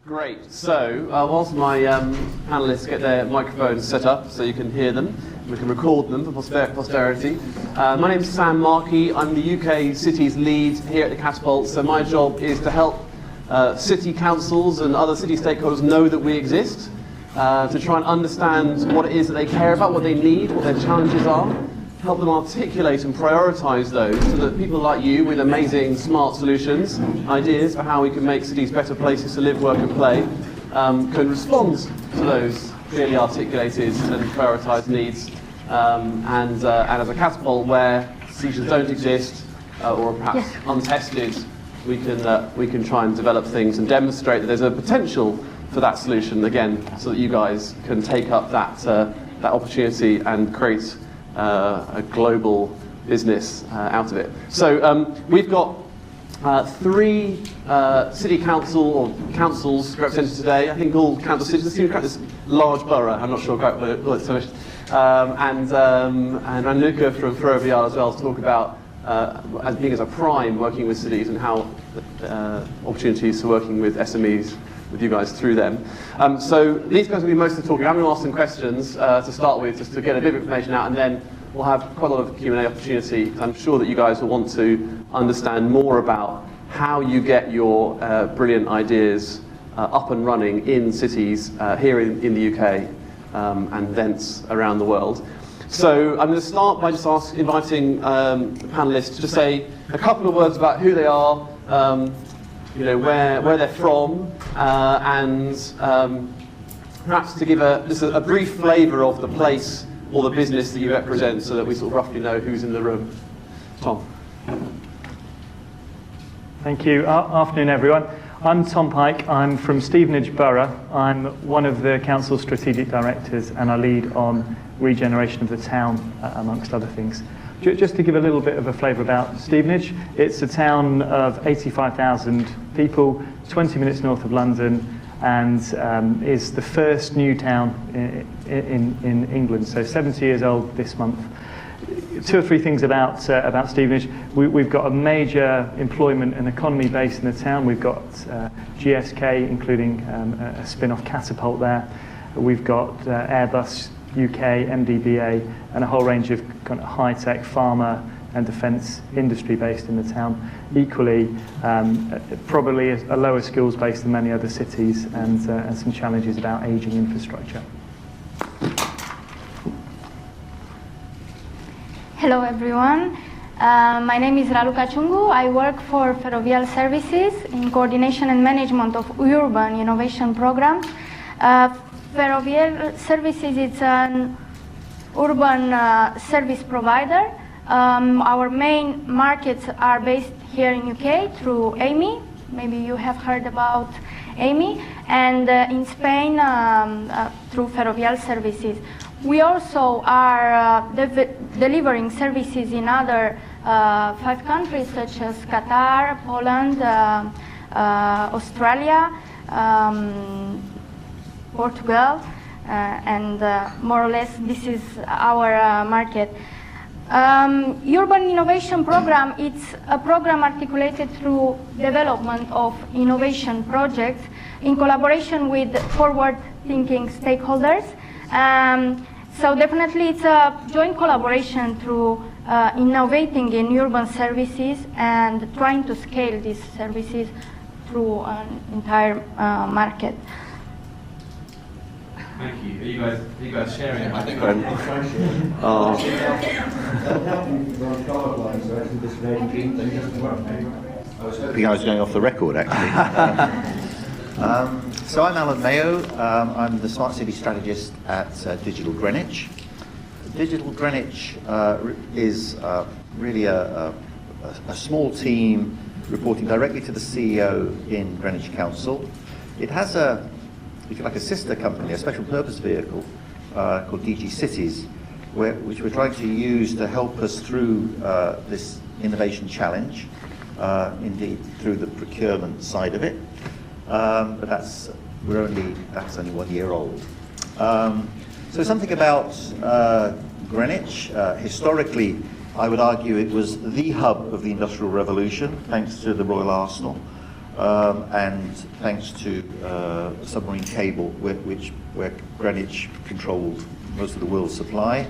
Great. So, whilst my panellists get their microphones set up so you can hear them, we can record them for posterity. My name's Sam Markey. I'm the UK Cities lead here at the Catapult. So my job is to help city councils and other city stakeholders know that we exist, to try and understand what it is that they care about, what they need, what their challenges are, help them articulate and prioritise those so that people like you with amazing smart solutions, ideas for how we can make cities better places to live, work and play, can respond to those clearly articulated and prioritised needs. And as a Catapult where solutions don't exist or perhaps untested, we can try and develop things and demonstrate that there's a potential for that solution again, so that you guys can take up that opportunity and create a global business out of it. So we've got 3 city council or councils represented today. I think all council cities. This is large borough. I'm not sure quite what it's finished. And Raluca from Ferrovial as well to talk about as being as a prime working with cities and how opportunities for working with SMEs with you guys through them. So these guys will be most of the talking. I'm going to ask some questions to start with, just to get a bit of information out, and then we'll have quite a lot of Q&A opportunity. I'm sure that you guys will want to understand more about how you get your brilliant ideas up and running in cities here in the UK and thence around the world. So I'm going to start by just inviting the panellists to say a couple of words about who they are, where they're from, and perhaps to give just a brief flavour of the place or the business that you represent, so that we sort of roughly know who's in the room. Tom. Thank you. Afternoon, everyone. I'm Tom Pike. I'm from Stevenage Borough. I'm one of the council's strategic directors, and I lead on regeneration of the town, amongst other things. Just to give a little bit of a flavour about Stevenage, it's a town of 85,000 people, 20 minutes north of London, and is the first new town in England, so 70 years old this month. 2 or 3 things about Stevenage. We've got a major employment and economy base in the town. We've got GSK, including a spin-off Catapult there. We've got Airbus UK, MDBA, and a whole range of kind of high-tech pharma and defence industry based in the town. Equally, probably a lower skills base than many other cities, and some challenges about ageing infrastructure. Hello everyone, my name is Raluca Ciungu. I work for Ferrovial Services in coordination and management of urban innovation programs. Ferrovial Services is an urban service provider. Our main markets are based here in UK through AMI. Maybe you have heard about AMI, and in Spain through Ferrovial Services. We also are delivering services in other 5 countries such as Qatar, Poland, Australia, Portugal, and more or less this is our market. Urban Innovation Program, it's a program articulated through development of innovation projects in collaboration with forward-thinking stakeholders. So definitely it's a joint collaboration through innovating in urban services and trying to scale these services through an entire market. Thank you. Are you guys sharing a microphone? I was hoping I was going off the record, actually. So I'm Allan Mayo. I'm the Smart City Strategist at Digital Greenwich. Digital Greenwich is really a small team reporting directly to the CEO in Greenwich Council. It has if you like, a sister company, a special purpose vehicle called DG Cities, which we're trying to use to help us through this innovation challenge, indeed through the procurement side of it. But that's only 1 year old. So something about Greenwich. Historically, I would argue it was the hub of the Industrial Revolution, thanks to the Royal Arsenal. and thanks to submarine cable, where Greenwich controlled most of the world's supply,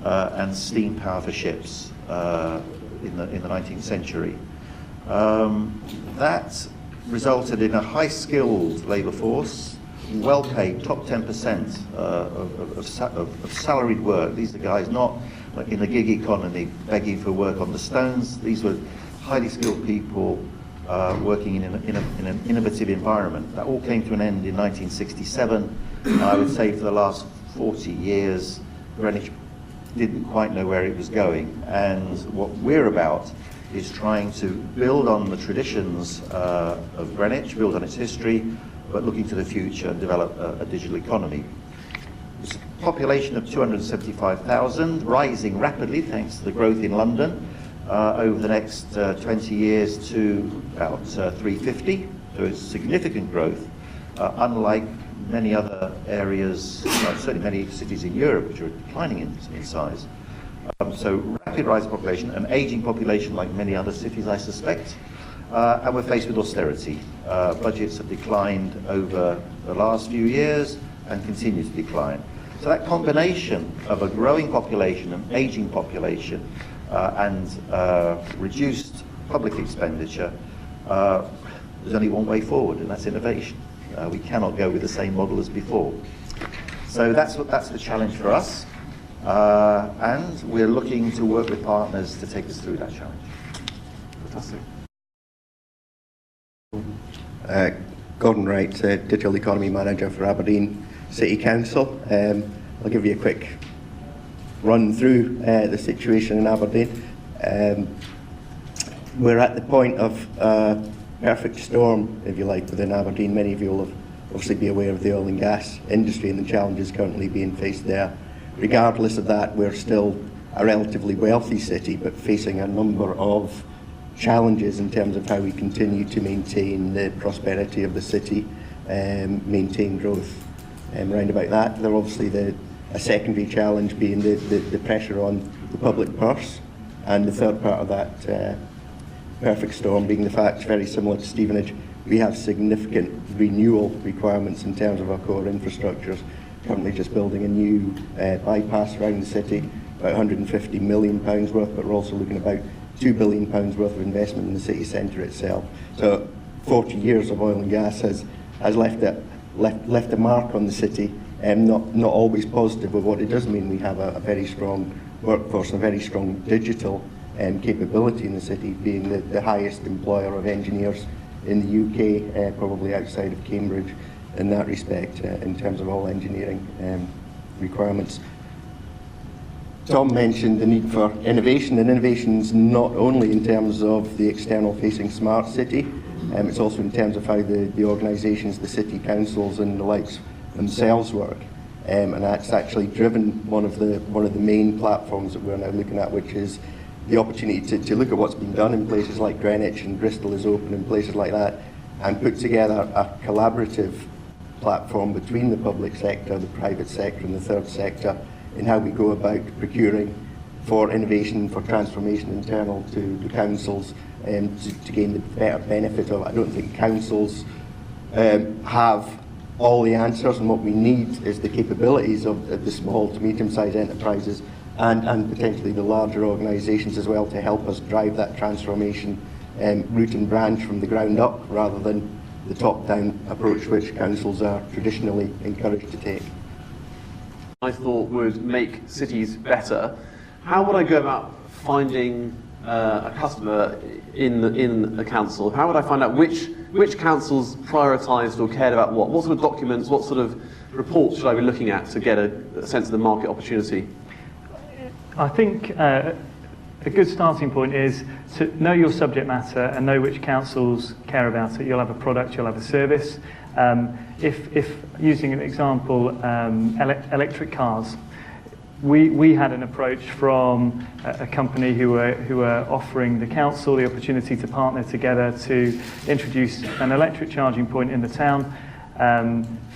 and steam power for ships in the 19th century. That resulted in a high-skilled labour force, well-paid, top 10% of salaried work. These are guys not like in the gig economy begging for work on the stones. These were highly skilled people working in an innovative environment. That all came to an end in 1967. I would say for the last 40 years, Greenwich didn't quite know where it was going. And what we're about is trying to build on the traditions of Greenwich, build on its history, but looking to the future and develop a digital economy. It's a population of 275,000, rising rapidly thanks to the growth in London. Over the next 20 years to about 350, so it's significant growth, unlike many other areas, certainly many cities in Europe which are declining in size. So rapid rise of population, an aging population like many other cities I suspect, and we're faced with austerity. Budgets have declined over the last few years and continue to decline. So that combination of a growing population, an aging population, and reduced public expenditure, there's only one way forward, and that's innovation. We cannot go with the same model as before. So that's the challenge for us, and we're looking to work with partners to take us through that challenge. Fantastic. Gordon Wright, Digital Economy Manager for Aberdeen City Council. I'll give you a quick run through the situation in Aberdeen. We're at the point of perfect storm, if you like, within Aberdeen. Many of you will obviously be aware of the oil and gas industry and the challenges currently being faced there. Regardless of that, we're still a relatively wealthy city, but facing a number of challenges in terms of how we continue to maintain the prosperity of the city, maintain growth. Round about that, there obviously a secondary challenge being the pressure on the public purse, and the third part of that perfect storm being the fact, very similar to Stevenage, we have significant renewal requirements in terms of our core infrastructures. Currently just building a new bypass around the city, about £150 million worth, but we're also looking at about £2 billion worth of investment in the city centre itself. So 40 years of oil and gas has left a mark on the city, not always positive, but what it does mean, we have a very strong workforce and a very strong digital capability in the city, being the highest employer of engineers in the UK, probably outside of Cambridge in that respect, in terms of all engineering requirements. Tom mentioned the need for innovation, and innovation's not only in terms of the external facing smart city, it's also in terms of how the organisations, the city councils and the likes themselves work. And that's actually driven one of the main platforms that we're now looking at, which is the opportunity to look at what's been done in places like Greenwich, and Bristol is open, in places like that, and put together a collaborative platform between the public sector, the private sector and the third sector in how we go about procuring for innovation, for transformation internal to the councils, to gain the better benefit of it. I don't think councils have all the answers, and what we need is the capabilities of the small to medium-sized enterprises and potentially the larger organisations as well to help us drive that transformation root and branch from the ground up, rather than the top-down approach which councils are traditionally encouraged to take. I thought would make cities better. How would I go about finding a customer in a council? How would I find out which councils prioritised or cared about what? What sort of documents, what sort of reports should I be looking at to get a sense of the market opportunity? I think a good starting point is to know your subject matter and know which councils care about it. You'll have a product, you'll have a service. If using an example, electric cars, we had an approach from a company who were offering the council the opportunity to partner together to introduce an electric charging point in the town.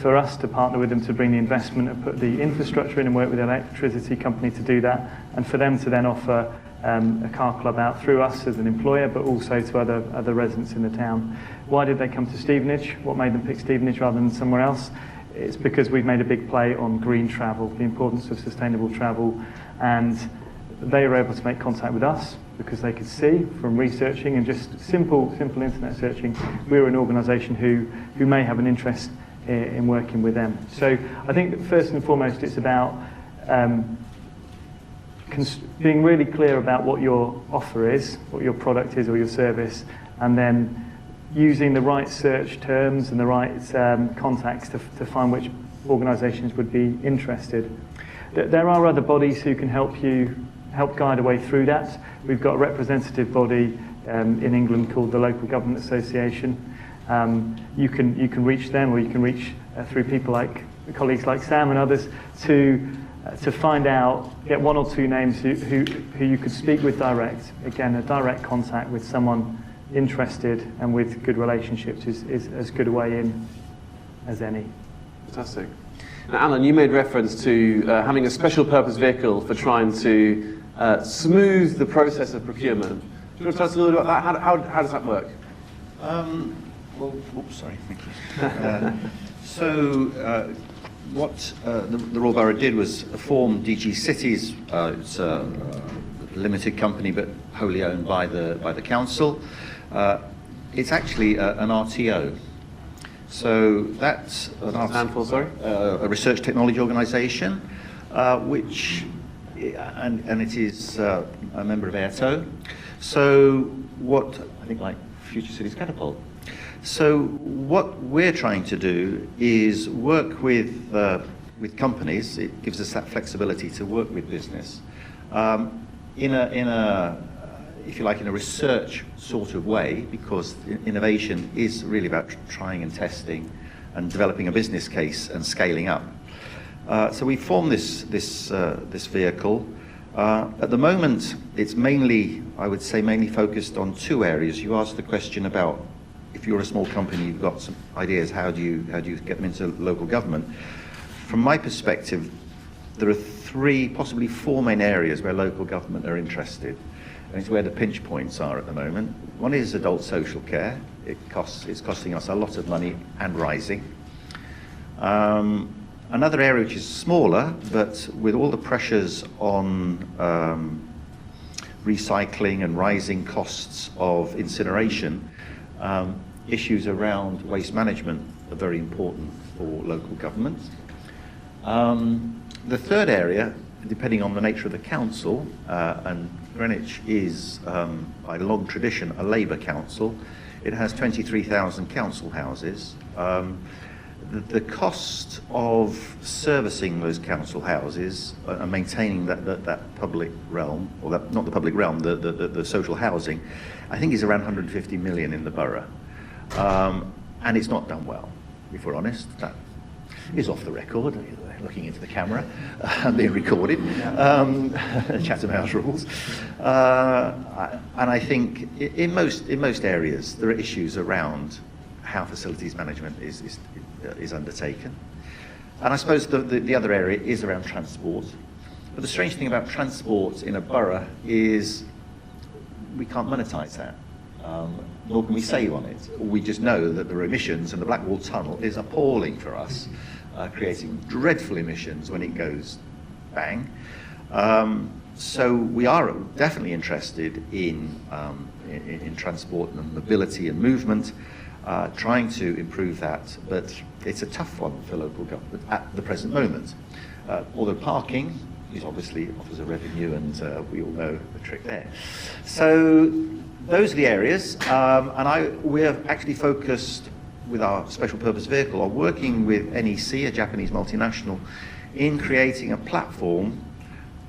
For us to partner with them to bring the investment and put the infrastructure in and work with the electricity company to do that, and for them to then offer a car club out through us as an employer, but also to other residents in the town. Why did they come to Stevenage? What made them pick Stevenage rather than somewhere else? It's because we've made a big play on green travel, the importance of sustainable travel, and they were able to make contact with us because they could see from researching and just simple internet searching, we're an organisation who may have an interest in working with them. So I think that first and foremost it's about being really clear about what your offer is, what your product is or your service, and then using the right search terms and the right contacts to find which organisations would be interested. There are other bodies who can help guide a way through that. We've got a representative body in England called the Local Government Association. You can reach them, or you can reach through people like colleagues like Sam and others to find out, get one or two names who you could speak with direct. Again, a direct contact with someone interested and with good relationships is as good a way in as any. Fantastic. Now, Allan, you made reference to having a special purpose vehicle for trying to smooth the process of procurement. Do you want to tell us a little bit about that? How does that work? Well, oops, sorry, thank you. What the Royal Borough did was form DG Cities. It's a limited company, but wholly owned by the council. It's actually an RTO. So that's a research technology organisation, which and it is a member of EIT. So what I think like Future Cities Catapult. So what we're trying to do is work with companies. It gives us that flexibility to work with business in a if you like, in a research sort of way, because innovation is really about trying and testing and developing a business case and scaling up. So we formed this vehicle. At the moment, it's mainly, I would say, mainly focused on two areas. You asked the question about if you're a small company, you've got some ideas, how do you get them into local government? From my perspective, there are three, possibly four main areas where local government are interested. And it's where the pinch points are at the moment. One is adult social care. It's costing us a lot of money and rising. Another area which is smaller, but with all the pressures on recycling and rising costs of incineration, issues around waste management are very important for local government. The third area, depending on the nature of the council, and Greenwich is, by long tradition, a Labour council. It has 23,000 council houses. The cost of servicing those council houses and maintaining that public realm, or not the public realm, the social housing, I think is around 150 million in the borough. And it's not done well, if we're honest. That is off the record, looking into the camera, being recorded, Chatham House rules. And I think in most areas there are issues around how facilities management is undertaken. And I suppose the other area is around transport. But the strange thing about transport in a borough is we can't monetize that. Nor can we save on it. We just know that there are emissions, and the Blackwall Tunnel is appalling for us, creating dreadful emissions when it goes bang. So we are definitely interested in transport and mobility and movement, trying to improve that, but it's a tough one for local government at the present moment. Although parking is obviously offers a revenue, and we all know the trick there. So those are the areas, and we have actually focused with our special purpose vehicle on working with NEC, a Japanese multinational, in creating a platform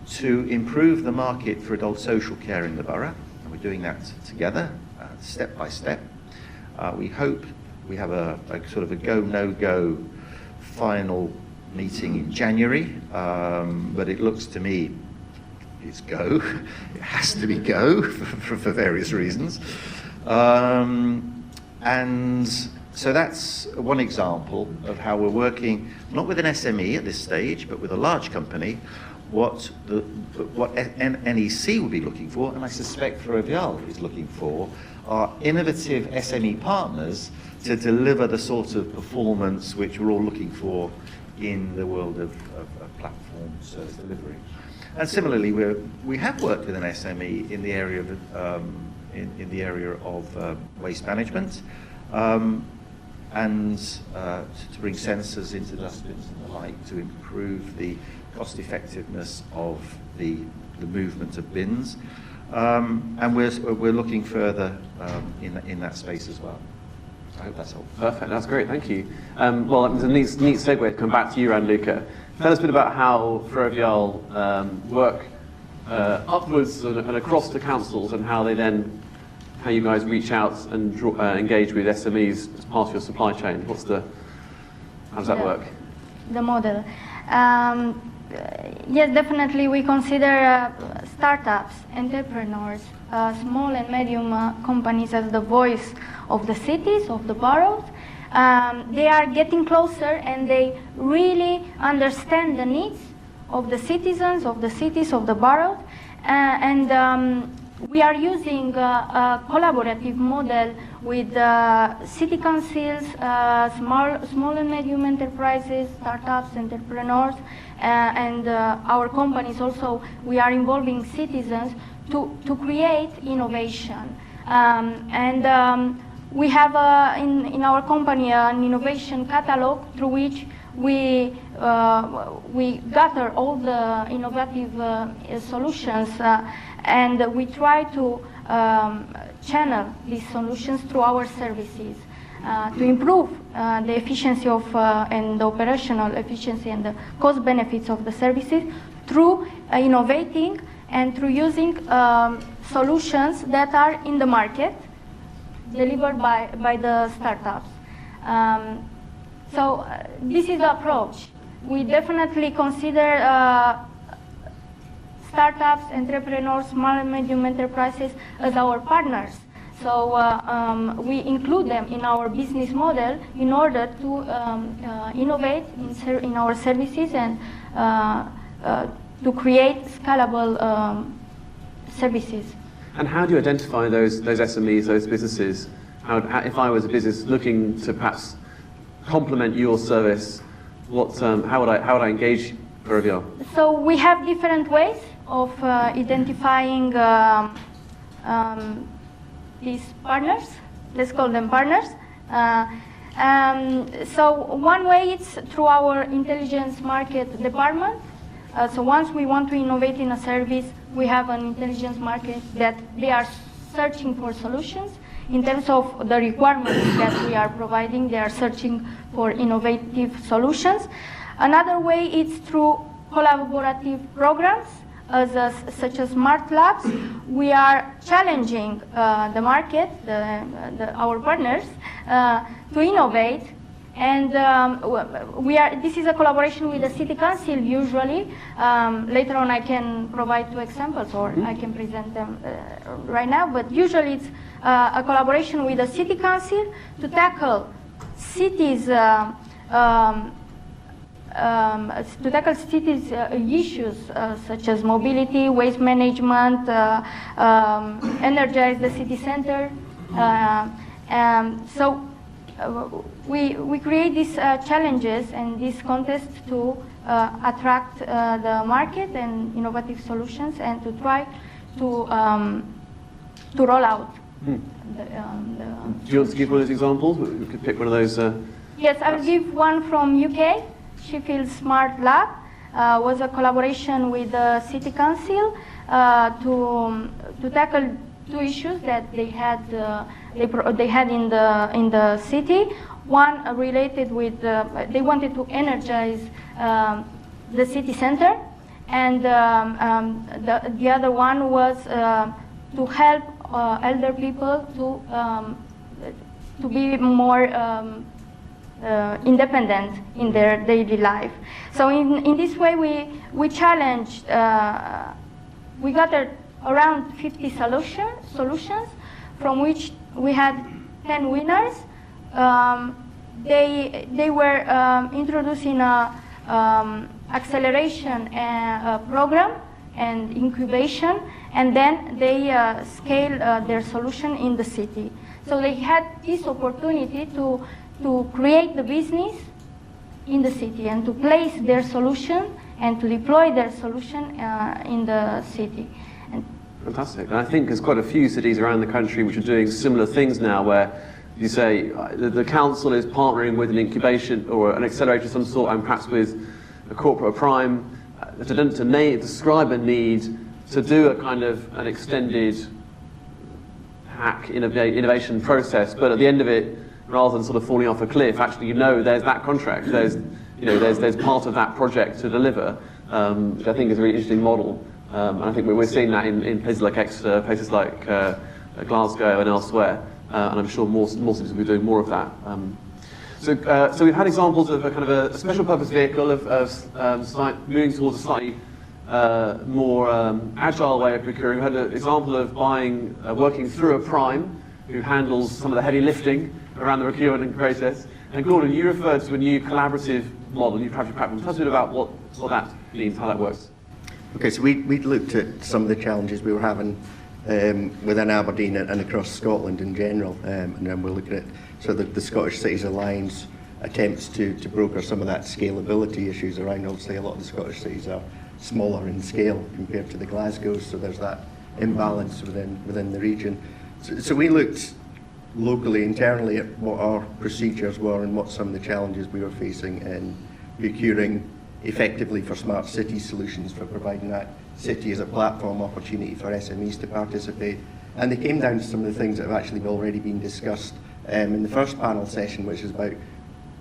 to improve the market for adult social care in the borough, and we're doing that together, step by step. We hope we have a sort of a go, no-go final meeting in January, but it looks to me it's go. It has to be go for various reasons. And so that's one example of how we're working, not with an SME at this stage, but with a large company, what NEC would be looking for, and I suspect Ferrovial is looking for, are innovative SME partners to deliver the sort of performance which we're all looking for in the world of platform service delivery. And similarly, we have worked with an SME in the area of waste management, and to bring sensors into dustbins and the like to improve the cost effectiveness of the movement of bins. And we're looking further in that space as well. I hope that's helpful. Perfect, that's great, thank you. Well, it's a neat segue to come back to you, Raluca. Tell us a bit about how Ferrovial work upwards and across the councils, and how you guys reach out and engage with SMEs as part of your supply chain. How does that work? The model. Yes, definitely we consider startups, entrepreneurs, small and medium companies as the voice of the cities, of the boroughs. They are getting closer and they really understand the needs of the citizens, of the cities, of the boroughs. We are using a collaborative model with city councils, small and medium enterprises, startups, entrepreneurs, and our companies also. We are involving citizens to create innovation. We have in our company an innovation catalog through which we gather all the innovative solutions, and we try to channel these solutions through our services to improve the efficiency of and the operational efficiency and the cost benefits of the services through innovating and through using solutions that are in the market, delivered by the startups. So this is the approach. We definitely consider startups, entrepreneurs, small and medium enterprises as our partners. So we include them in our business model in order to innovate in our services and to create scalable services. And how do you identify those SMEs, those businesses? If I was a business looking to perhaps complement your service, how would I engage Ferrovial? So we have different ways of identifying these partners. Let's call them partners. So one way is through our intelligence market department. So once we want to innovate in a service, we have an intelligence market that they are searching for solutions. In terms of the requirements that we are providing, they are searching for innovative solutions. Another way is through collaborative programs, such as Smart Labs. We are challenging the market, our partners, to innovate. And this is a collaboration with the City Council usually. Later on I can provide 2 examples, or I can present them right now, but usually it's a collaboration with the City Council to tackle cities issues such as mobility, waste management, energize the city center. So we create these challenges and these contests to attract the market and innovative solutions, and to try to roll out. Do you want to give one of those examples? We could pick one of those. Yes, I'll give one from UK. Sheffield Smart Lab was a collaboration with the City Council to tackle 2 issues that they had in the city. One related with they wanted to energize the city center, and the other one was to help elder people to be more independent in their daily life. So in this way we challenged, we gathered around 50 solutions, from which we had 10 winners. They were introduced in a acceleration program and incubation, and then they scale their solution in the city. So they had this opportunity to create the business in the city and to place their solution and to deploy their solution in the city. Fantastic. And I think there's quite a few cities around the country which are doing similar things now, where you say the council is partnering with an incubation or an accelerator of some sort, and perhaps with a corporate or prime, to describe a need to do a kind of an extended hack innovation process, but at the end of it, rather than sort of falling off a cliff, actually there's that contract, there's part of that project to deliver, which I think is a really interesting model. And I think we're seeing that in places like Exeter, places like Glasgow and elsewhere, and I'm sure more cities will be doing more of that. So we've had examples of a kind of a special purpose vehicle of moving towards a slightly more agile way of procuring. We had an example of working through a prime who handles some of the heavy lifting around the procurement process. And Gordon, you referred to a new collaborative model, new collaborative platform. Tell us a bit about what that means, how that works. Okay, so we looked at some of the challenges we were having within Aberdeen and across Scotland in general, and then we're looking at the Scottish Cities Alliance attempts to broker some of that scalability issues around. Obviously, a lot of the Scottish cities are smaller in scale compared to the Glasgows, so there's that imbalance within the region. So we looked locally, internally, at what our procedures were and what some of the challenges we were facing in procuring effectively for smart city solutions, for providing that city as a platform opportunity for SMEs to participate. And they came down to some of the things that have actually already been discussed in the first panel session, which is about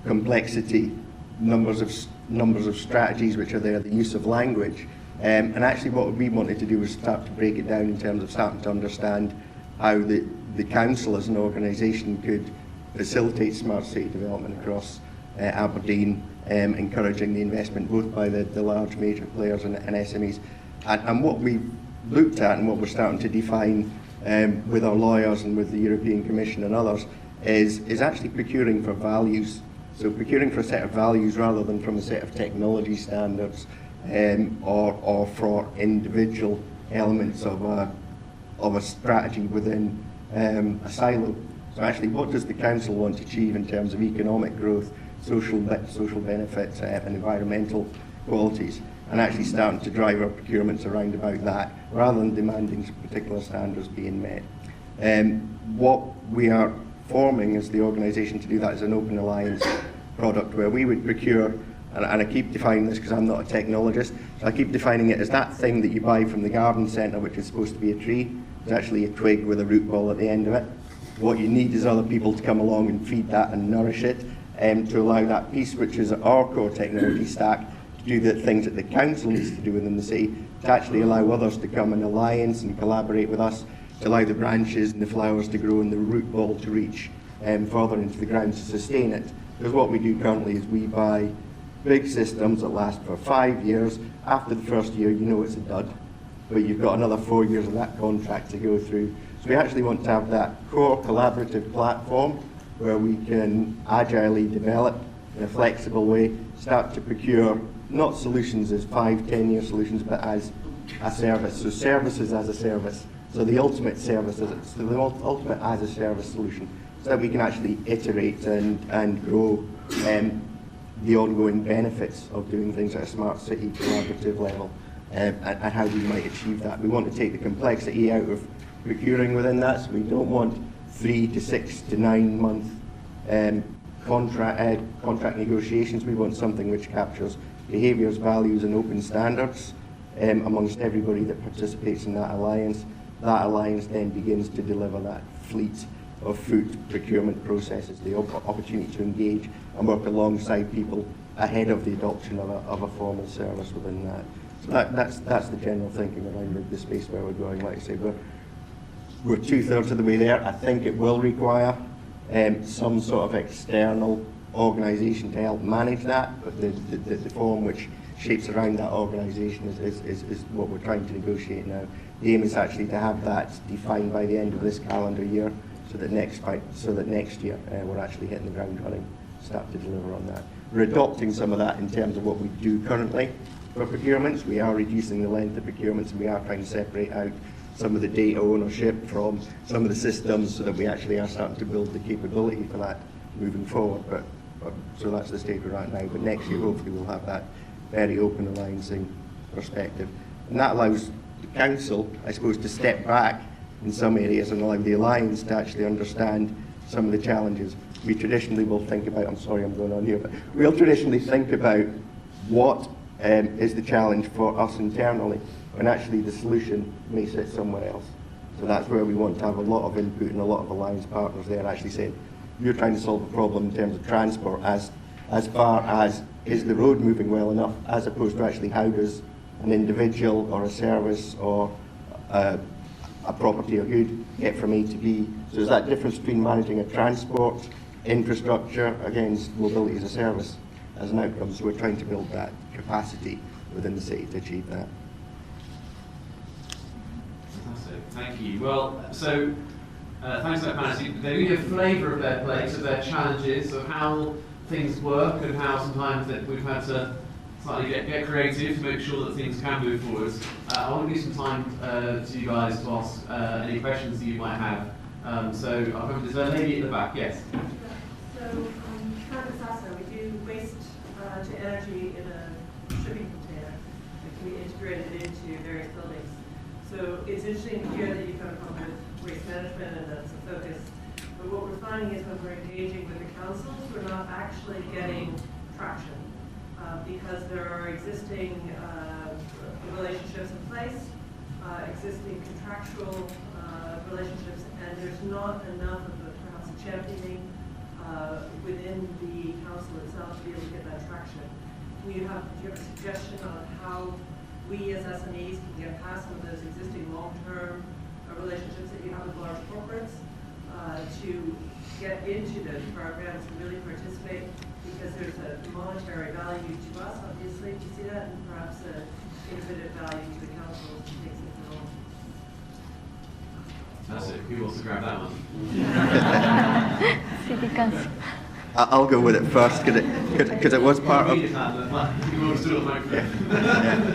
complexity, numbers of strategies which are there, the use of language. And actually what we wanted to do was start to break it down in terms of starting to understand how the council as an organisation could facilitate smart city development across Aberdeen, encouraging the investment both by the large major players and SMEs. And what we looked at and what we're starting to define with our lawyers and with the European Commission and others is actually procuring for values. So procuring for a set of values rather than from a set of technology standards or for individual elements of a strategy within a silo. So actually, what does the council want to achieve in terms of economic growth, social benefits and environmental qualities, and actually starting to drive our procurements around about that, rather than demanding particular standards being met. What we are forming as the organisation to do that is an open alliance product where we would procure, and I keep defining this because I'm not a technologist, so I keep defining it as that thing that you buy from the garden centre which is supposed to be a tree. It's actually a twig with a root ball at the end of it. What you need is other people to come along and feed that and nourish it, to allow that piece, which is our core technology stack, to do the things that the council needs to do within the city, to actually allow others to come in alliance and collaborate with us, to allow the branches and the flowers to grow and the root ball to reach further into the ground to sustain it. Because what we do currently is we buy big systems that last for 5 years. After the first year, you know it's a dud, but you've got another 4 years of that contract to go through. So we actually want to have that core collaborative platform where we can agilely develop in a flexible way, start to procure not solutions as 5-10 year solutions, but as a service. So services as a service. So the ultimate service, the ultimate as a service solution, so that we can actually iterate and grow the ongoing benefits of doing things at a smart city collaborative level, and how we might achieve that. We want to take the complexity out of procuring within that, so we don't want 3 to 6 to 9 month contract negotiations. We want something which captures behaviours, values and open standards amongst everybody that participates in that alliance. That alliance then begins to deliver that fleet of food procurement processes, the opportunity to engage and work alongside people ahead of the adoption of a formal service within that. So that's the general thinking around the space where we're going. Like I say, we're 2/3 of the way there. I think it will require some sort of external organisation to help manage that, but the form which shapes around that organisation is what we're trying to negotiate now. The aim is actually to have that defined by the end of this calendar year, so that next year we're actually hitting the ground running, start to deliver on that. we're adopting some of that in terms of what we do currently for procurements. We are reducing the length of procurements, and we are trying to separate out some of the data ownership from some of the systems so that we actually are starting to build the capability for that moving forward. But so that's the stage we're at now. But next year, hopefully, we'll have that very open alliancing perspective. And that allows the council, I suppose, to step back in some areas and allow the alliance to actually understand some of the challenges. We traditionally will think about, I'm sorry I'm going on here, but we'll traditionally think about what is the challenge for us internally, when actually the solution may sit somewhere else. So that's where we want to have a lot of input and a lot of alliance partners there actually saying, you're trying to solve a problem in terms of transport as far as is the road moving well enough, as opposed to actually how does an individual or a service or a property or good get from A to B. So there's that difference between managing a transport infrastructure against mobility as a service as an outcome. So we're trying to build that capacity within the city to achieve that. Fantastic, thank you. Well, so thanks for that, Fantasy. They give you a flavour of their place, of their challenges, of how things work, and how sometimes that we've had to slightly get creative to make sure that things can move forward. I want to give some time to you guys to ask any questions that you might have. So I'll come to this lady at the back. Yes. So, we do waste to energy in a shipping container that can be integrated into various buildings. So it's interesting to hear that you've come up with waste management and that's a focus. But what we're finding is when we're engaging with the councils, we're not actually getting traction because there are existing relationships in place, existing contractual relationships, and there's not enough of perhaps a championing within the council itself to be able to get that traction. Do you have a suggestion on how we as SMEs can get past some of those existing long-term relationships that you have with large corporates to get into those programs and really participate, because there's a monetary value to us, obviously, to see that, and perhaps an infinite value to the council to take something on. That's it. Who wants to grab that one? City Council. I'll go with it first because it was part of.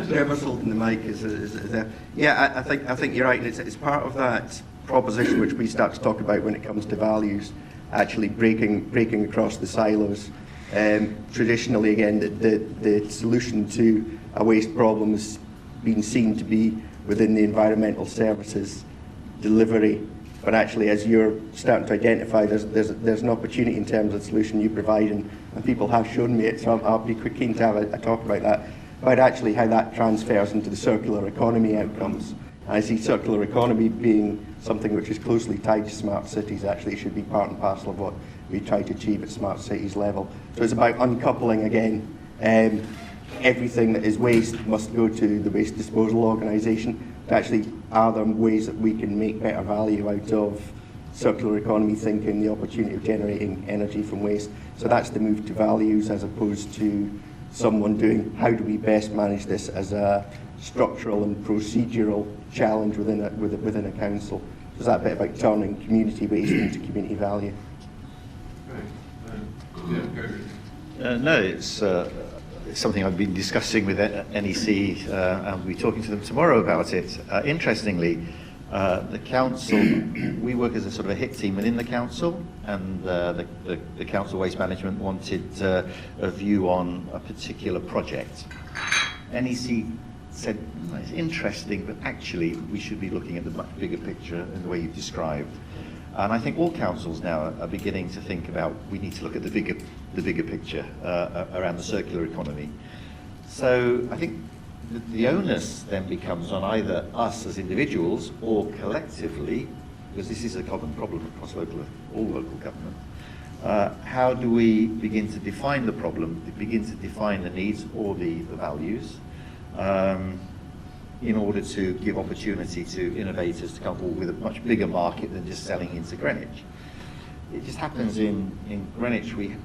Whoever's holding the mic is there. Yeah, I think you're right. It's part of that proposition which we start to talk about when it comes to values, actually breaking across the silos. Traditionally, again, the solution to a waste problem has been seen to be within the environmental services delivery, but actually, as you're starting to identify, there's an opportunity in terms of the solution you provide, and people have shown me it, so I'll be keen to have a talk about that, about actually how that transfers into the circular economy outcomes. And I see circular economy being something which is closely tied to smart cities. Actually, it should be part and parcel of what we try to achieve at smart cities level. So it's about uncoupling again. Everything that is waste must go to the waste disposal organisation. Actually, are there ways that we can make better value out of circular economy thinking, the opportunity of generating energy from waste? So that's the move to values, as opposed to someone doing how do we best manage this as a structural and procedural challenge within a council. So that bit about turning community waste into community value. No, it's something I've been discussing with NEC. I'll be talking to them tomorrow about it. Interestingly, the council, we work as a sort of a hit team within the council, and the council waste management wanted a view on a particular project. NEC said, it's interesting, but actually we should be looking at the much bigger picture in the way you've described. And I think all councils now are beginning to think about, we need to look at the bigger picture around the circular economy. So I think the onus then becomes on either us as individuals or collectively, because this is a common problem across all local government. How do we begin to define the problem, begin to define the needs or the values, in order to give opportunity to innovators to come forward with a much bigger market than just selling into Greenwich. It just happens in Greenwich we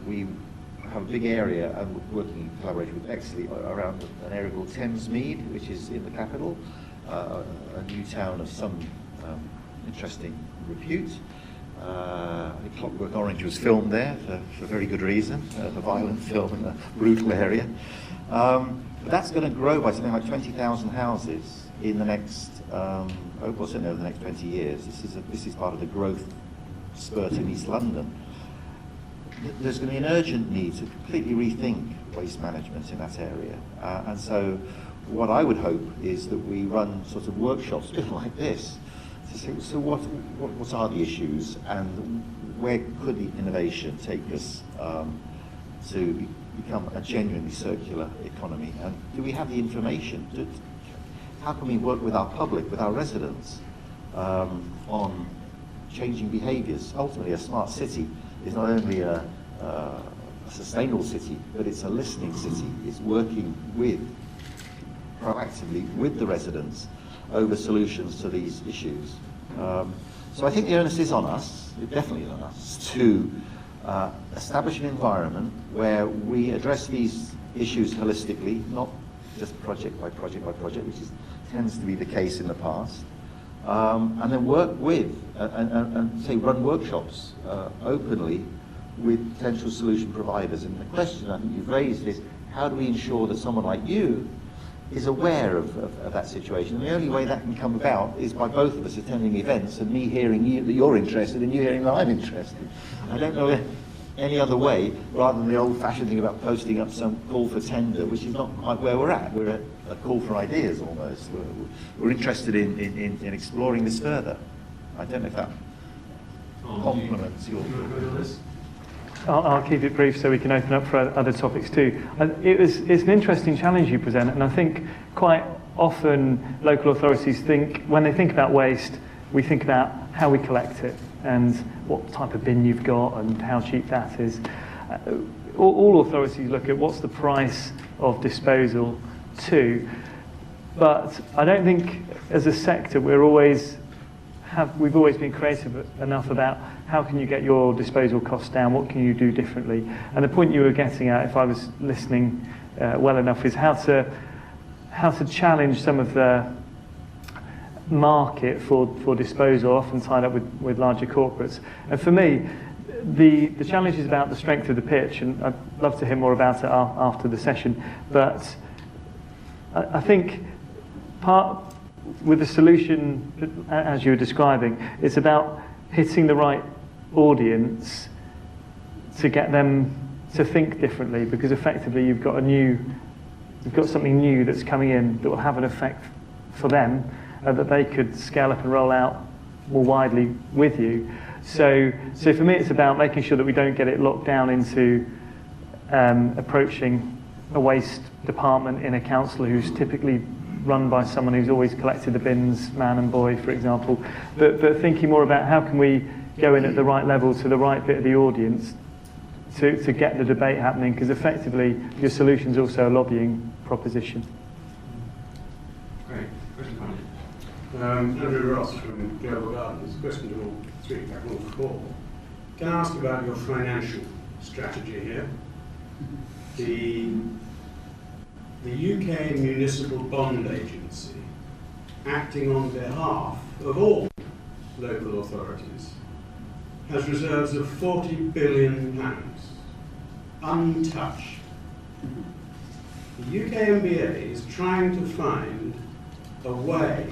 have a big area, and we're working in collaboration with Bexley around an area called Thamesmead, which is in the capital, a new town of some interesting repute. Clockwork Orange was filmed there for very good reason, a violent film in a brutal area. That's going to grow by something like 20,000 houses in the next, certainly over the next 20 years. This is part of the growth spurt in East London. There's going to be an urgent need to completely rethink waste management in that area. And so what I would hope is that we run sort of workshops, a bit like this, to say, so what are the issues and where could the innovation take us to become a genuinely circular economy? And do we have the information? How can we work with our public, with our residents, on changing behaviours? Ultimately, a smart city is not only a sustainable city, but it's a listening city. It's working proactively with the residents over solutions to these issues. So I think the onus is on us, definitely on us, to establish an environment where we address these issues holistically, not just project by project by project, which tends to be the case in the past, and then work with and say run workshops openly with potential solution providers. And the question I think you've raised is, how do we ensure that someone like you is aware of that situation? And the only way that can come about is by both of us attending events and me hearing that you're interested and you hearing that I'm interested. I don't know any other way, rather than the old-fashioned thing about posting up some call for tender, which is not quite where we're at. We're at a call for ideas almost. We're interested in exploring this further. I don't know if that complements your... I'll keep it brief so we can open up for other topics too. It's an interesting challenge you present, and I think quite often local authorities think, when they think about waste, we think about how we collect it and what type of bin you've got and how cheap that is. All authorities look at what's the price of disposal too, but I don't think as a sector we've always been creative enough about how can you get your disposal costs down, what can you do differently. And the point you were getting at, if I was listening well enough, is how to challenge some of the market for disposal, often tied up with larger corporates. And for me, the challenge is about the strength of the pitch, and I'd love to hear more about it after the session. But I think part with the solution, as you were describing, it's about hitting the right audience to get them to think differently, because effectively you've got something new that's coming in that will have an effect for them that they could scale up and roll out more widely with you. So for me, it's about making sure that we don't get it locked down into approaching a waste department in a council who's typically run by someone who's always collected the bins, man and boy, for example, but thinking more about how can we go in at the right level to the right bit of the audience to get the debate happening, because effectively your solution's also a lobbying proposition. Great. Question Andrew Ross from Global Gardens. Question to all three, in fact all four. Can I ask about your financial strategy here? The UK Municipal Bond Agency, acting on behalf of all local authorities, has reserves of £40 billion, untouched. The UK MBA is trying to find a way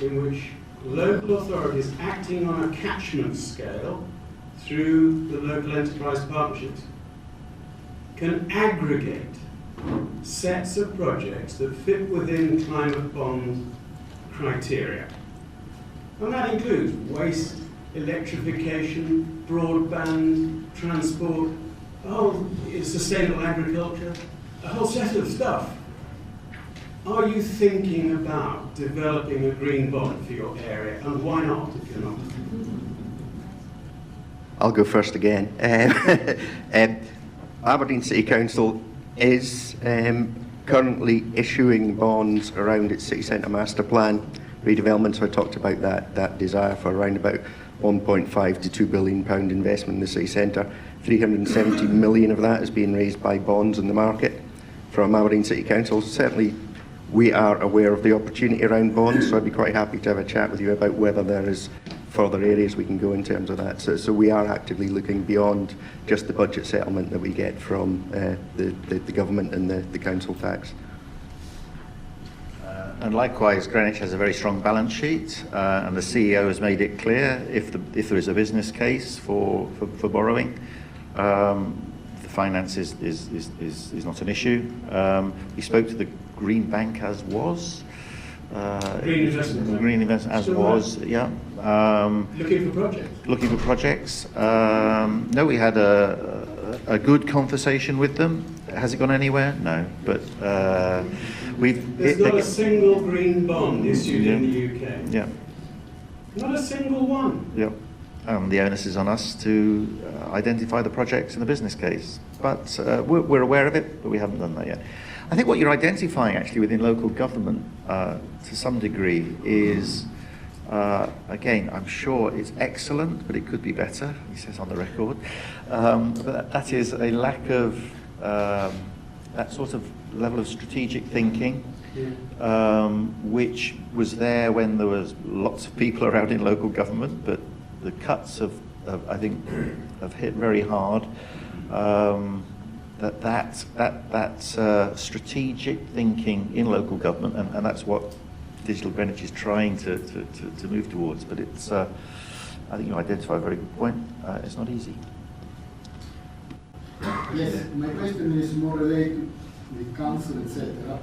in which local authorities acting on a catchment scale through the local enterprise partnerships can aggregate sets of projects that fit within climate bond criteria. And that includes waste, electrification, broadband, transport, sustainable agriculture, a whole set of stuff. Are you thinking about developing a green bond for your area, and why not, if you're not? I'll go first again. Aberdeen City Council is currently issuing bonds around its city centre master plan redevelopment, so I talked about that desire for around about £1.5 to £2 billion investment in the city centre. 370 million of that is being raised by bonds in the market from Aberdeen City Council. Certainly we are aware of the opportunity around bonds, so I'd be quite happy to have a chat with you about whether there is further areas we can go in terms of that. So we are actively looking beyond just the budget settlement that we get from the government and the council tax. And likewise, Greenwich has a very strong balance sheet, and the CEO has made it clear if there is a business case for borrowing, the finance is not an issue. We spoke to the Green Bank as was. Green investment. Green investment as Still was, yeah. Looking for projects. Looking for projects. No, we had a good conversation with them. Has it gone anywhere? No, but There's not a single green bond issued in the UK. Yeah. Not a single one. Yeah. The onus is on us to identify the projects in the business case. But we're aware of it, but we haven't done that yet. I think what you're identifying actually within local government to some degree is, again, I'm sure it's excellent, but it could be better, he says on the record. But that is a lack of that sort of level of strategic thinking, which was there when there was lots of people around in local government, but the cuts have I think, have hit very hard. That strategic thinking in local government, and that's what Digital Greenwich is trying to move towards. But it's, I think you identify a very good point. It's not easy. Yes, my question is more related to the council, etc.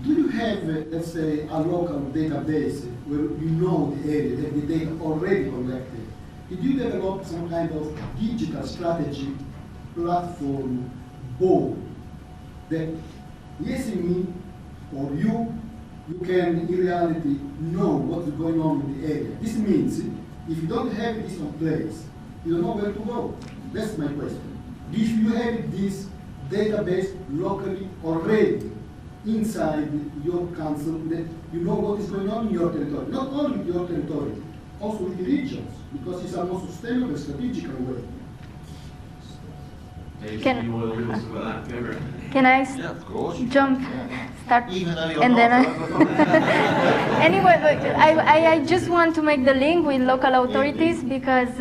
Do you have, let's say, a local database where you know the area, that the data already collected? Did you develop some kind of digital strategy platform board that SME or you can in reality know what's going on in the area? This means if you don't have this in place, you don't know where to go. That's my question. If you have this database locally already inside your council, that you know what is going on in your territory, not only your territory, also with the regions, because it's a more sustainable, strategical way. Can I Yeah, of course. jump, start, Even though you're and not. then anyway, but I just want to make the link with local authorities because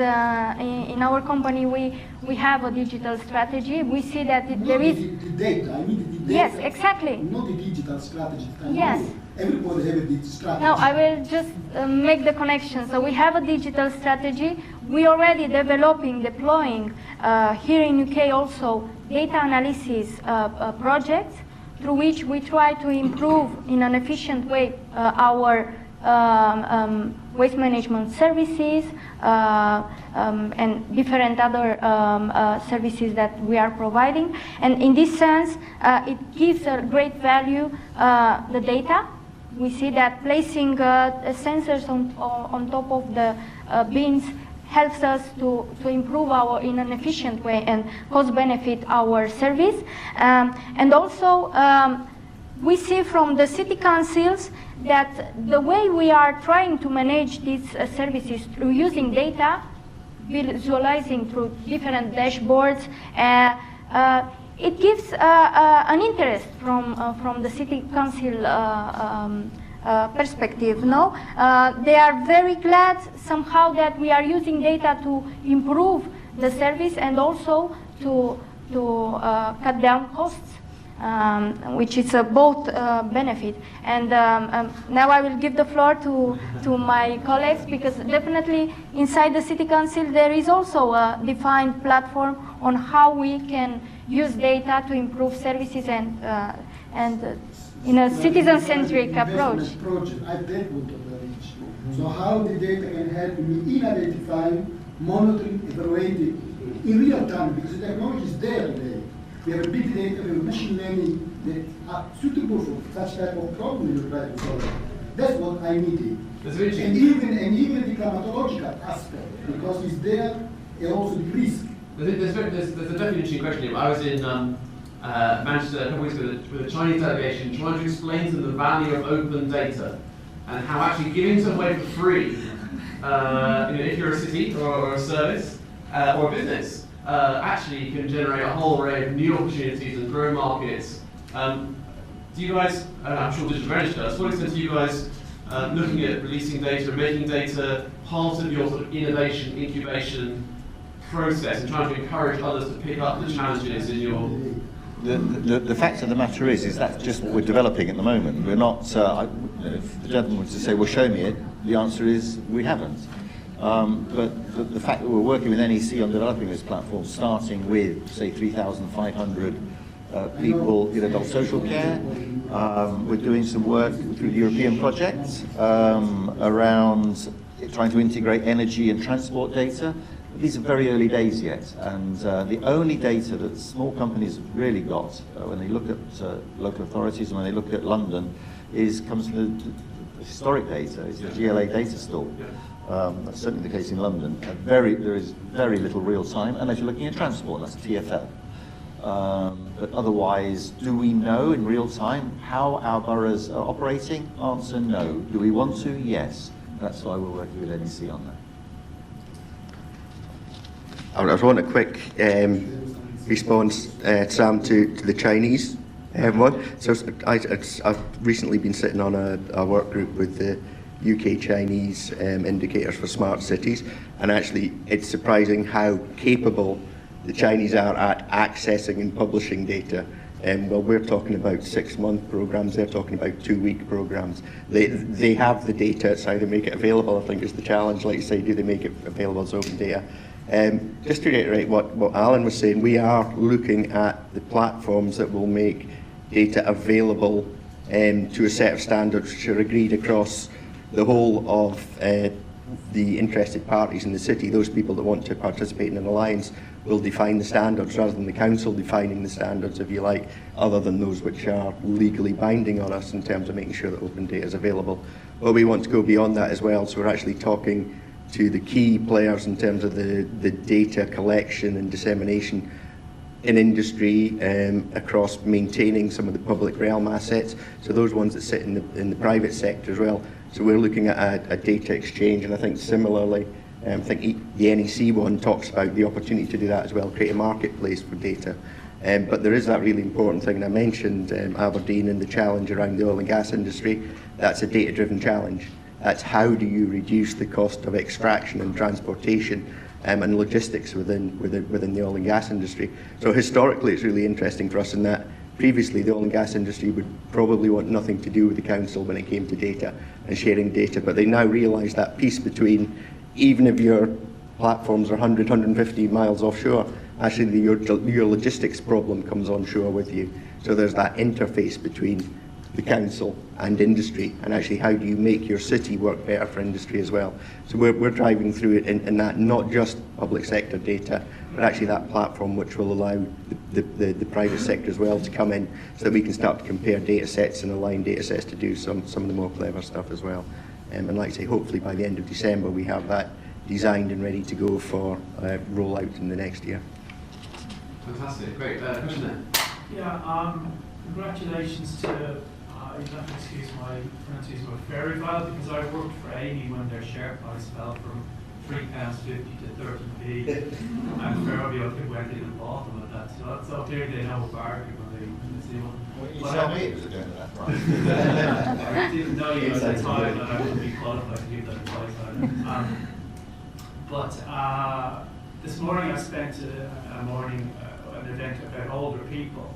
in our company we have a digital strategy. We see that there is the data. I need the data. Yes, exactly. Not the digital strategy. Yes. Everybody have a digital strategy. Now I will just make the connection. So we have a digital strategy. We already developing, deploying here in UK also data analysis projects through which we try to improve in an efficient way our waste management services and different other services that we are providing. And in this sense, it gives a great value the data. We see that placing sensors on top of the bins helps us to improve our in an efficient way and cost benefit our service. And also we see from the city councils that the way we are trying to manage these services through using data, visualizing through different dashboards, it gives an interest from the city council perspective. No, they are very glad somehow that we are using data to improve the service and also to cut down costs, which is both benefit. And now I will give the floor to my colleagues, because definitely inside the city council there is also a defined platform on how we can use data to improve services and in a citizen-centric approach. I've dealt with the reach. So how the data can help me in identifying, monitoring, evaluating in real time, because the technology is there today. We have a big data, we have machine learning that are suitable for such type of problem you try to solve. That's what I needed. And even the climatological aspect, because it's there, and also the risk. There's a definitely interesting question here. I was in Manchester a couple weeks ago with a Chinese delegation trying to explain to them the value of open data and how actually giving something away for free, if you're a city or a service or a business, actually can generate a whole array of new opportunities and grow markets. Do you guys, I'm sure Digital Greenwich does, to what extent do you guys looking at releasing data, making data part of your sort of innovation, incubation process, and trying to encourage others to pick up the challenges in your... The fact of the matter is that's just what we're developing at the moment. We're not, if the gentleman was to say, well, show me it, the answer is we haven't. But the fact that we're working with NEC on developing this platform, starting with, say, 3,500 people in adult social care. We're doing some work through the European project around trying to integrate energy and transport data. These are very early days yet, and the only data that small companies have really got when they look at local authorities and when they look at London comes from the historic data, is the GLA data store. That's certainly the case in London. There is very little real time, and if you're looking at transport, that's TfL. But otherwise, do we know in real time how our boroughs are operating? Answer, no. Do we want to? Yes. That's why we're working with NEC on that. I want a quick response, Sam, to the Chinese one. So I've recently been sitting on a work group with the UK Chinese indicators for smart cities, and actually it's surprising how capable the Chinese are at accessing and publishing data. Well, we're talking about 6-month programs, they're talking about 2-week programs. They have the data, it's how they make it available, I think is the challenge. Like you say, do they make it available as open data? Just to reiterate what Allan was saying, we are looking at the platforms that will make data available to a set of standards which are agreed across the whole of the interested parties in the city. Those people that want to participate in an alliance will define the standards rather than the council defining the standards, if you like, other than those which are legally binding on us in terms of making sure that open data is available. But we want to go beyond that as well, so we're actually talking to the key players in terms of the data collection and dissemination in industry across maintaining some of the public realm assets, so those ones that sit in the private sector as well. So we're looking at a data exchange, and I think similarly, I think the NEC one talks about the opportunity to do that as well, create a marketplace for data. But there is that really important thing, and I mentioned Aberdeen and the challenge around the oil and gas industry. That's a data-driven challenge. That's how do you reduce the cost of extraction and transportation and logistics within the oil and gas industry. So historically it's really interesting for us in that previously the oil and gas industry would probably want nothing to do with the council when it came to data and sharing data, but they now realise that piece between, even if your platforms are 100, 150 miles offshore, actually your logistics problem comes onshore with you. So there's that interface between the council and industry, and actually how do you make your city work better for industry as well. So we're driving through it in that, not just public sector data, but actually that platform which will allow the private sector as well to come in, so that we can start to compare data sets and align data sets to do some of the more clever stuff as well. And like I say, hopefully by the end of December we have that designed and ready to go for rollout in the next year. Fantastic, great. Question there. Yeah, congratulations to, you have to excuse my pronunciation of Ferrovial, because I worked for Amy when their share price fell from £3.50 to 30p, and Ferrovial went in and bought them at that. So clearly they know a bargain when they see one. Well, you tell me it was doing that, right? I didn't know you at the time, and I wouldn't be qualified to give that advice either. But this morning I spent an event about older people,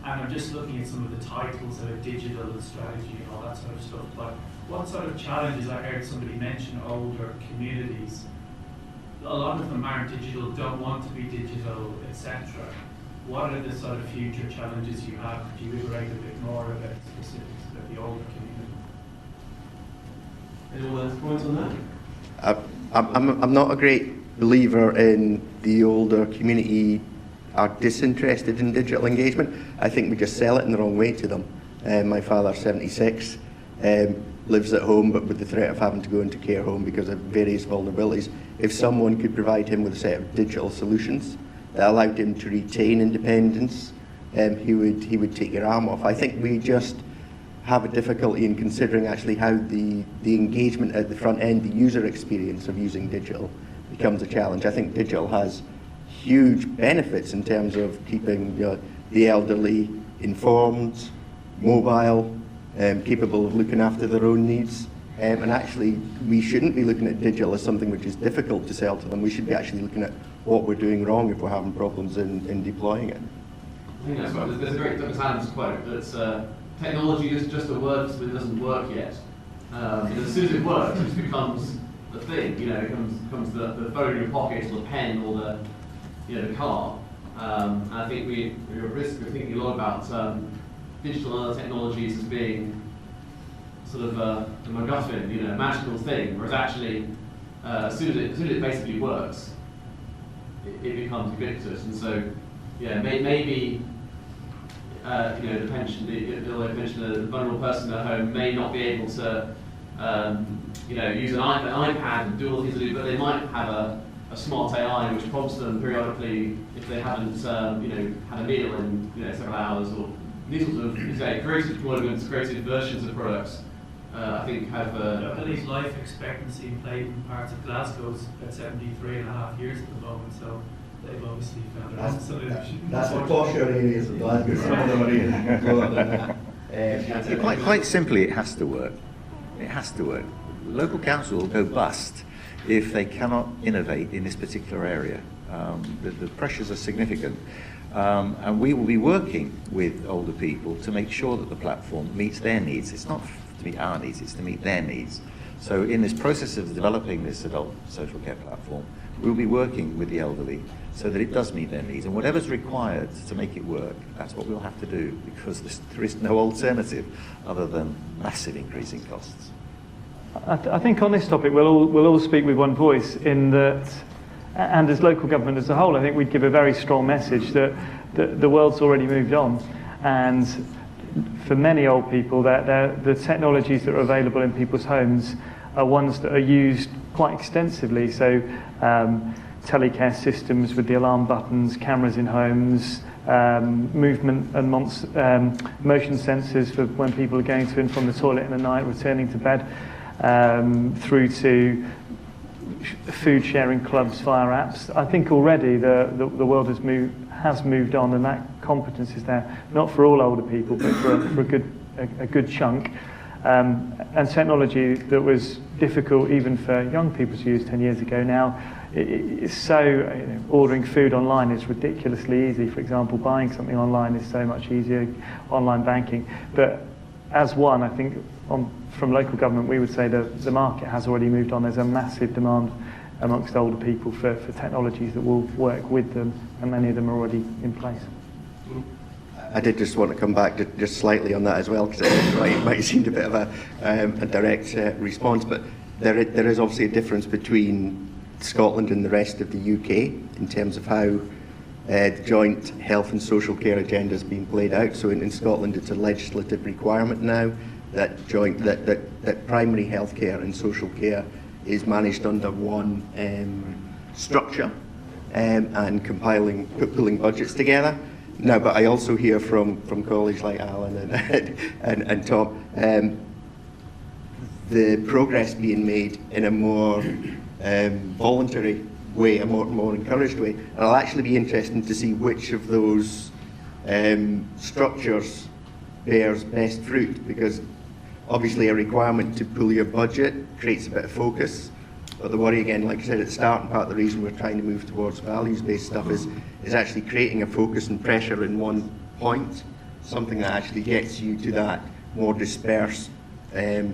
and I'm just looking at some of the titles of digital and strategy and all that sort of stuff. But what sort of challenges, I heard somebody mention older communities. A lot of them aren't digital, don't want to be digital, etc. What are the sort of future challenges you have? Could you elaborate a bit more about specifics about the older community? Anyone else comments on that? I'm not a great believer in the older community are disinterested in digital engagement. I think we just sell it in the wrong way to them. My father's 76, lives at home but with the threat of having to go into care home because of various vulnerabilities. If someone could provide him with a set of digital solutions that allowed him to retain independence, he would take your arm off. I think we just have a difficulty in considering actually how the engagement at the front end, the user experience of using digital becomes a challenge. I think digital has huge benefits in terms of keeping the elderly informed, mobile, capable of looking after their own needs. And actually, we shouldn't be looking at digital as something which is difficult to sell to them. We should be actually looking at what we're doing wrong if we're having problems in deploying it. I think that's right. There's a great Douglas Adams quote that's technology is just a word that doesn't work yet. And as soon as it works, it becomes the thing. You know, it becomes the phone in your pocket, or the pen, or the car. And I think we're at risk of thinking a lot about digital and other technologies as being sort of a MacGuffin, a magical thing, whereas actually, as soon as it basically works, it becomes ubiquitous. And so, maybe the vulnerable person at home may not be able to, use an iPad and do all the things they do, but they might have a smart AI which prompts them periodically if they haven't, had a meal in several hours, or these sorts of creative deployments, creative versions of products. I think have I believe life expectancy in parts of Glasgow is at 73.5 years at the moment, so they've obviously found that's the posher areas of Glasgow. Some of them are Quite simply, it has to work. It has to work. Local council will go bust if they cannot innovate in this particular area. The pressures are significant. And we will be working with older people to make sure that the platform meets their needs. It's not to meet our needs, it's to meet their needs. So in this process of developing this adult social care platform, we'll be working with the elderly so that it does meet their needs. And whatever's required to make it work, that's what we'll have to do, because there is no alternative other than massive increasing costs. I think on this topic we'll all speak with one voice in that, and as local government as a whole, I think we'd give a very strong message that the world's already moved on, and for many old people, the technologies that are available in people's homes are ones that are used quite extensively. So telecare systems with the alarm buttons, cameras in homes, movement and motion sensors for when people are going to and from the toilet in the night, returning to bed, through to food sharing clubs via apps. I think already the world has moved on, and that competence is there, not for all older people, but for a good chunk. And technology that was difficult even for young people to use 10 years ago now, it's so, ordering food online is ridiculously easy. For example, buying something online is so much easier, online banking. But as one, I think from local government, we would say that the market has already moved on. There's a massive demand amongst older people for technologies that will work with them, and many of them are already in place. I did just want to come back just slightly on that as well, because it might seem a bit of a direct response, but there is obviously a difference between Scotland and the rest of the UK in terms of how the joint health and social care agenda is being played out. So in Scotland, it's a legislative requirement now that primary health care and social care is managed under one structure and pulling budgets together. No, but I also hear from colleagues like Allan and Tom, the progress being made in a more voluntary way, a more encouraged way. And it'll actually be interesting to see which of those structures bears best fruit, because obviously a requirement to pull your budget creates a bit of focus. But the worry, again, like I said at the start, and part of the reason we're trying to move towards values-based stuff is actually creating a focus and pressure in one point, something that actually gets you to that more dispersed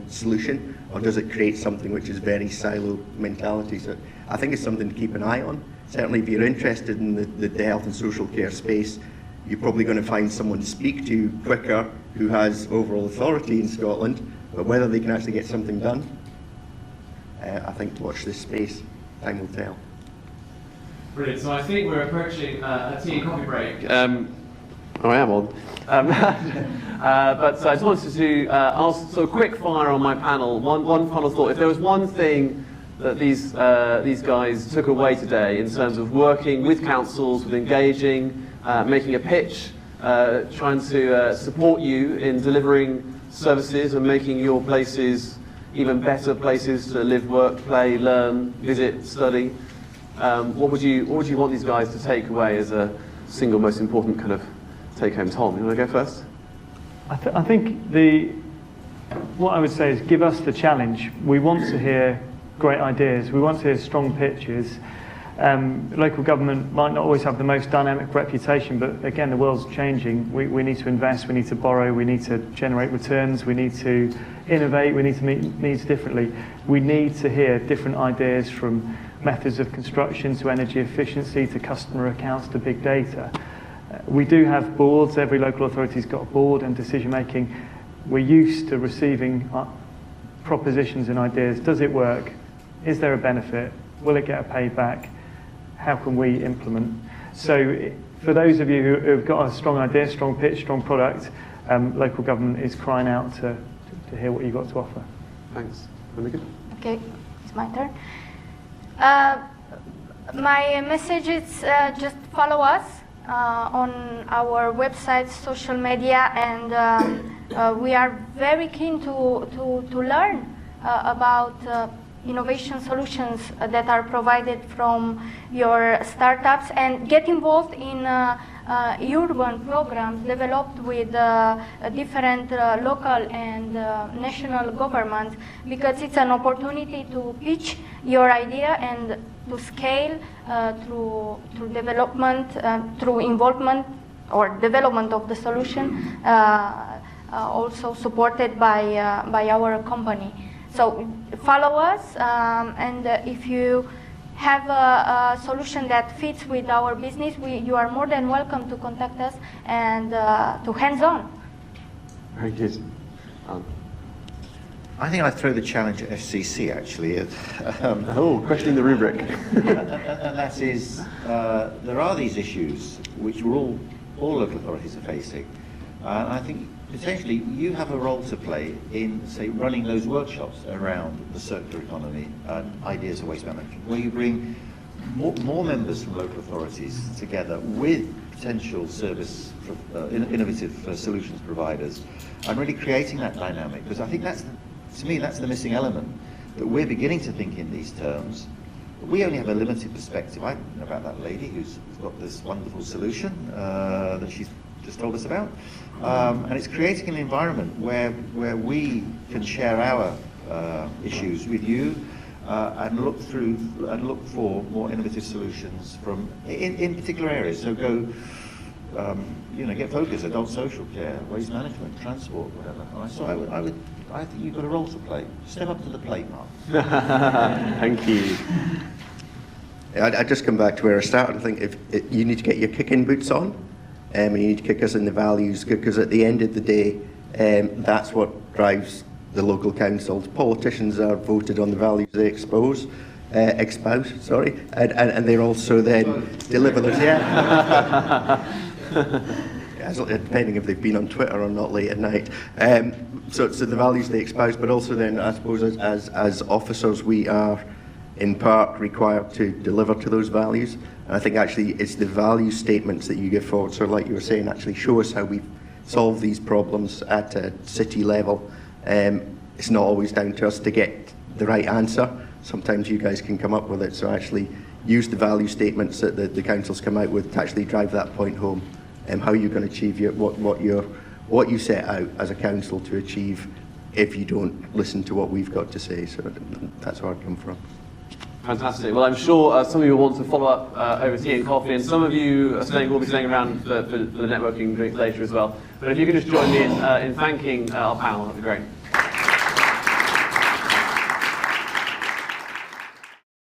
solution, or does it create something which is very silo mentality? So I think it's something to keep an eye on. Certainly if you're interested in the health and social care space, you're probably going to find someone to speak to quicker who has overall authority in Scotland, but whether they can actually get something done, I think watch this space, time will tell. Brilliant. So I think we're approaching a tea and coffee break. I am on. But I just wanted to ask sort of quick fire on my panel. One final thought. If there was one thing that these guys took away today in terms of working with councils, with engaging, making a pitch, trying to support you in delivering services and making your places even better places to live, work, play, learn, visit, study. What would you want these guys to take away as a single most important kind of take-home? Tom, you want to go first? I think the what I would say is give us the challenge. We want to hear great ideas. We want to hear strong pitches. Local government might not always have the most dynamic reputation, but again, the world's changing. We need to invest, we need to borrow, we need to generate returns, we need to innovate, we need to meet needs differently. We need to hear different ideas, from methods of construction to energy efficiency to customer accounts to big data. We do have boards. Every local authority's got a board and decision making. We're used to receiving propositions and ideas. Does it work? Is there a benefit? Will it get a payback? How can we implement? So for those of you who have got a strong idea, strong pitch, strong product, local government is crying out to hear what you've got to offer. Thanks. Raluca? Okay, it's my turn. My message is just follow us on our website, social media, and we are very keen to learn about innovation solutions that are provided from your startups, and get involved in urban programs developed with different local and national governments, because it's an opportunity to pitch your idea and to scale through development, through involvement or development of the solution, also supported by our company. So follow us, and if you have a solution that fits with our business, you are more than welcome to contact us and to hands-on. Very good. I think I'd throw the challenge at FCC, actually. Questioning the rubric. And that is, there are these issues which all local authorities are facing. And I think potentially you have a role to play in, say, running those workshops around the circular economy and ideas of waste management, where you bring more members from local authorities together with potential service, innovative solutions providers, and really creating that dynamic. Because I think to me, that's the missing element, that we're beginning to think in these terms. We only have a limited perspective. I don't know about that lady who's got this wonderful solution that she's just told us about. And it's creating an environment where we can share our issues with you and look for more innovative solutions from in particular areas. So go, get focused: adult social care, waste management, transport, whatever. So I think you've got a role to play. Step up to the plate, Mark. Thank you. I just come back to where I started. I think you need to get your kicking boots on, and you need to kick us in the values, because at the end of the day, that's what drives the local councils. Politicians are voted on the values they espouse, and they're also then deliver those. Depending if they've been on Twitter or not late at night. So the values they espouse, but also then, I suppose, as officers, we are in part required to deliver to those values. And I think actually it's the value statements that you give forward. So like you were saying, actually show us how we solve these problems at a city level. It's not always down to us to get the right answer. Sometimes you guys can come up with it. So actually use the value statements that the councils come out with to actually drive that point home. How you're going to achieve what you set out as a council to achieve if you don't listen to what we've got to say. So that's where I come from. Fantastic. Well, I'm sure some of you will want to follow up over tea and coffee, and some of you will be staying around for the networking drinks later as well. But if you could just join me in thanking our panel, that'd be great.